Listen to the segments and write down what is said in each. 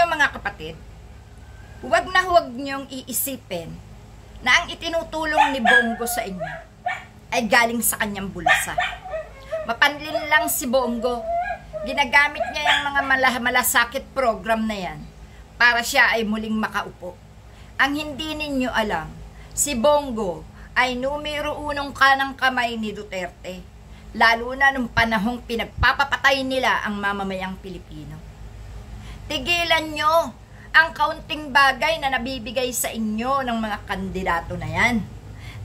nyo mga kapatid, huwag na huwag nyong iisipin na ang itinutulong ni Bongo sa inyo ay galing sa kanyang bulsa. Mapanlin lang si Bongo. Ginagamit niya yung mga malasakit program na yan para siya ay muling makaupo. Ang hindi ninyo alam, si Bongo ay numero unong kanang kamay ni Duterte, lalo na nung panahong pinagpapapatay nila ang mamamayang Pilipino. Tigilan nyo ang kaunting bagay na nabibigay sa inyo ng mga kandidato na yan.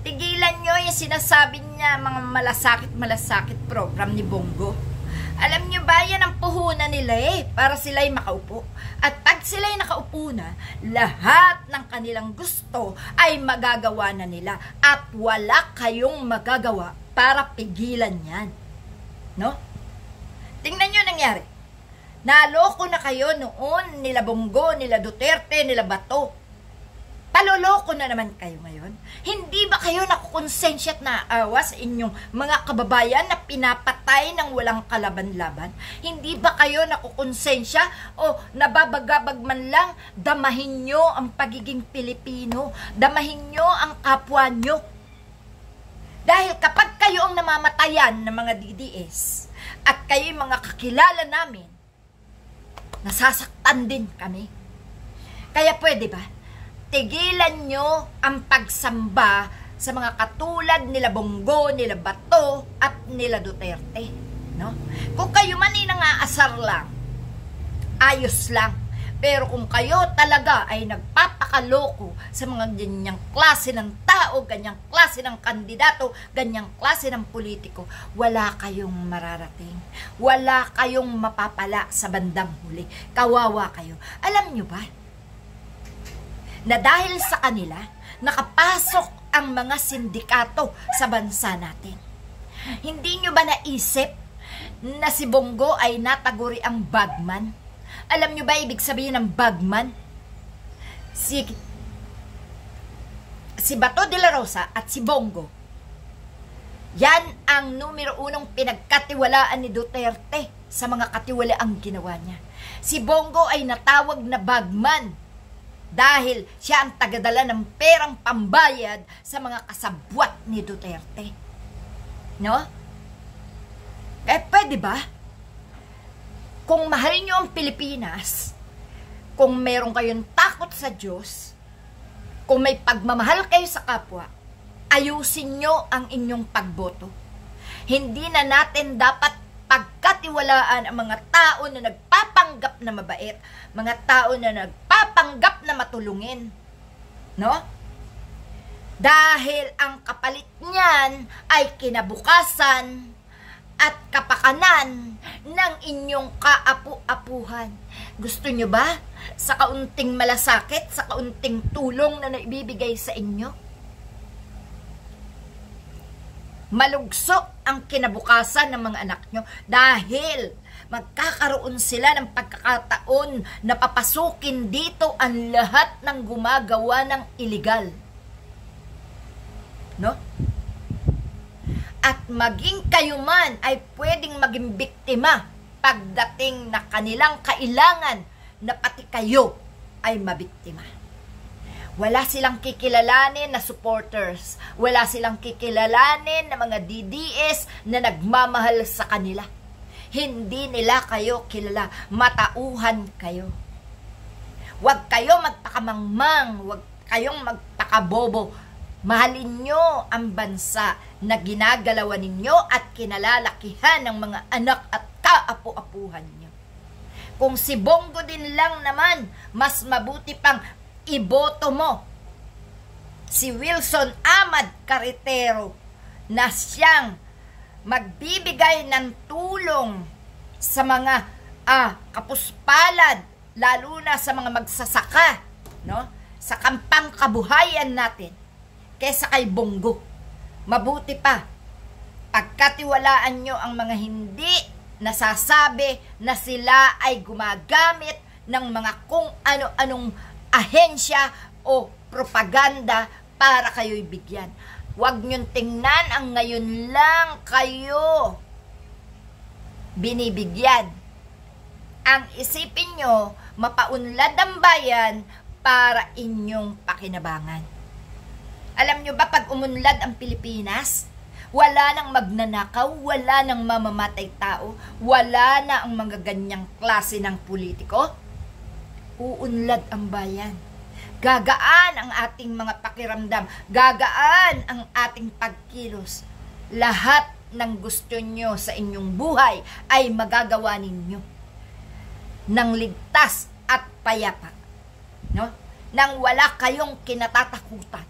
Tigilan nyo yung sinasabi niya mga malasakit program ni Bongo. Alam nyo ba, yan ang puhunan nila para sila'y makaupo. At pag sila'y nakaupo na, lahat ng kanilang gusto ay magagawa na nila. At wala kayong magagawa para pigilan yan. No? Tingnan nyo nangyari. Naloko na kayo noon nila Bongo, nila Duterte, nila Bato. Paloloko na naman kayo ngayon. Hindi ba kayo nakukonsensya at naawa sa inyong mga kababayan na pinapatay ng walang kalaban-laban? Hindi ba kayo nakukonsensya o nababagabag man lang damahin nyo ang pagiging Pilipino? Damahin nyo ang kapwa nyo? Dahil kapag kayo ang namamatayan ng mga DDS at kayo'y mga kakilala namin, nasasaktan din kami. Kaya pwede ba? Tigilan nyo ang pagsamba sa mga katulad nila Bongo, nila Bato, at nila Duterte. No? Kung kayo man ay nangaasar lang, ayos lang. Pero kung kayo talaga ay nagpapakaloko sa mga ganyang klase ng tao, ganyang klase ng kandidato, ganyang klase ng politiko, wala kayong mararating. Wala kayong mapapala sa bandang huli. Kawawa kayo. Alam nyo ba na dahil sa kanila, nakapasok ang mga sindikato sa bansa natin? Hindi nyo ba naisip na si Bongo ay nataguri ang bagman? Alam nyo ba ibig sabihin ng bagman? Si Bato de la Rosa at si Bongo, yan ang numero unong pinagkatiwalaan ni Duterte sa mga katiwalaang ginawa niya. Si Bongo ay natawag na bagman dahil siya ang tagadala ng perang pambayad sa mga kasabwat ni Duterte. No? Eh, pwede ba? Kung mahal nyo ang Pilipinas, kung meron kayong takot sa Diyos, kung may pagmamahal kayo sa kapwa, ayusin nyo ang inyong pagboto. Hindi na natin dapat pagkatiwalaan ang mga tao na nagpapanggap na mabait, mga tao na nagpapanggap na matulungin. No? Dahil ang kapalit niyan ay kinabukasan at kapakanan ng inyong kaapu-apuhan. Gusto nyo ba sa kaunting malasakit, sa kaunting tulong na naibibigay sa inyo, malugsok ang kinabukasan ng mga anak nyo dahil magkakaroon sila ng pagkakataon na papasukin dito ang lahat ng gumagawa ng illegal? No? At maging kayo man ay pwedeng maging biktima pagdating na kanilang kailangan na pati kayo ay mabiktima. Wala silang kikilalanin na supporters. Wala silang kikilalanin na mga DDS na nagmamahal sa kanila. Hindi nila kayo kilala. Matauhan kayo. Huwag kayo magpakamangmang. Huwag kayong magpakabobo. Mahalin nyo ang bansa na ginagalawan ninyo at kinalalakihan ng mga anak at kaapu-apuhan nyo. Kung si Bongo din lang naman, mas mabuti pang iboto mo si Wilson Ahmad Carretero na siyang magbibigay ng tulong sa mga kapuspalad, lalo na sa mga magsasaka, no? Sa kampang kabuhayan natin, kesa kay Bongo. Mabuti pa, pagkatiwalaan nyo ang mga hindi nasasabi na sila ay gumagamit ng mga kung ano-anong ahensya o propaganda para kayo'y bigyan. Huwag nyo tingnan ang ngayon lang kayo binibigyan. Ang isipin nyo, mapaunlad ang bayan para inyong pakinabangan. Alam nyo ba, pag umunlad ang Pilipinas, wala nang magnanakaw, wala nang mamamatay tao, wala na ang mga ganyang klase ng politiko. Uunlad ang bayan. Gagaan ang ating mga pakiramdam, gagaan ang ating pagkilos. Lahat ng gusto nyo sa inyong buhay ay magagawa ninyo nang ligtas at payapa, no? Nang wala kayong kinatatakutan.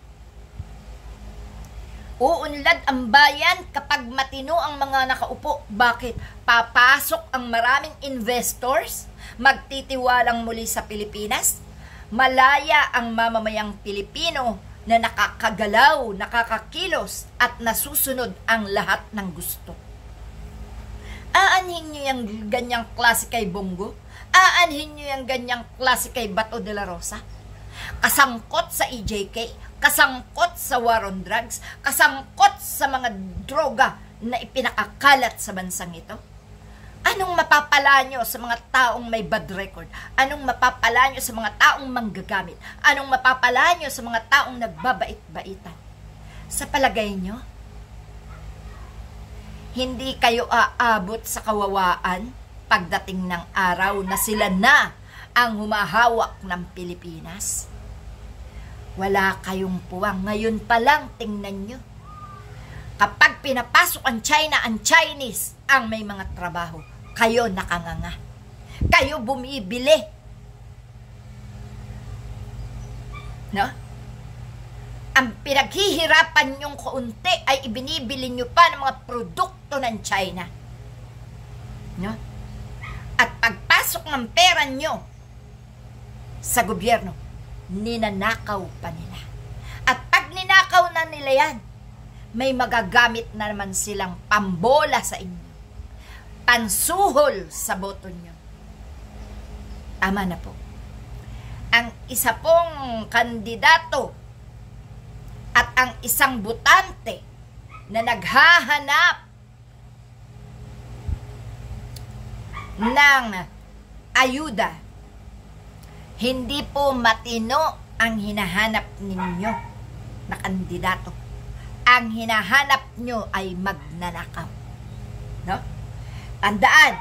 Uunlad ang bayan kapag matino ang mga nakaupo. Bakit? Papasok ang maraming investors, magtitiwalang muli sa Pilipinas, malaya ang mamamayang Pilipino na nakakagalaw, nakakakilos, at nasusunod ang lahat ng gusto. Aanhin nyo yung ganyang klase kay Bongo? Aanhin nyo yung ganyang klase kay Bato de la Rosa? Kasangkot sa EJK, kasangkot sa war on drugs, kasangkot sa mga droga na ipinakakalat sa bansang ito? Anong mapapala nyo sa mga taong may bad record? Anong mapapala nyo sa mga taong manggagamit? Anong mapapala nyo sa mga taong nagbabait-baitan? Sa palagay nyo, hindi kayo aabot sa kawawaan pagdating ng araw na sila na ang humahawak ng Pilipinas? Wala kayong puwang. Ngayon pa lang, tingnan nyo. Kapag pinapasok ang China, ang Chinese, ang may mga trabaho, kayo nakanganga. Kayo bumibili. No? Ang pinaghihirapan nyong kaunti ay ibinibili nyo pa ng mga produkto ng China. No? At pagpasok ng pera nyo sa gobyerno, ninanakaw pa nila. At pag ninakaw na nila yan, may magagamit na naman silang pambola sa inyo, pansuhol sa boto nyo. Tama na po. Ang isa pong kandidato at ang isang botante na naghahanap ng ayuda, hindi po matino ang hinahanap ninyo na kandidato. Ang hinahanap nyo ay magnanakaw. No? Tandaan,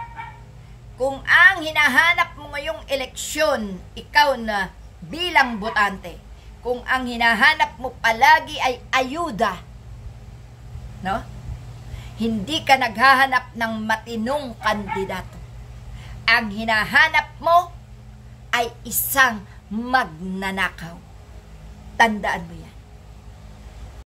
kung ang hinahanap mo ngayong eleksyon, ikaw na bilang botante, kung ang hinahanap mo palagi ay ayuda, no? Hindi ka naghahanap ng matinong kandidato. Ang hinahanap mo ay isang magnanakaw. Tandaan mo yan.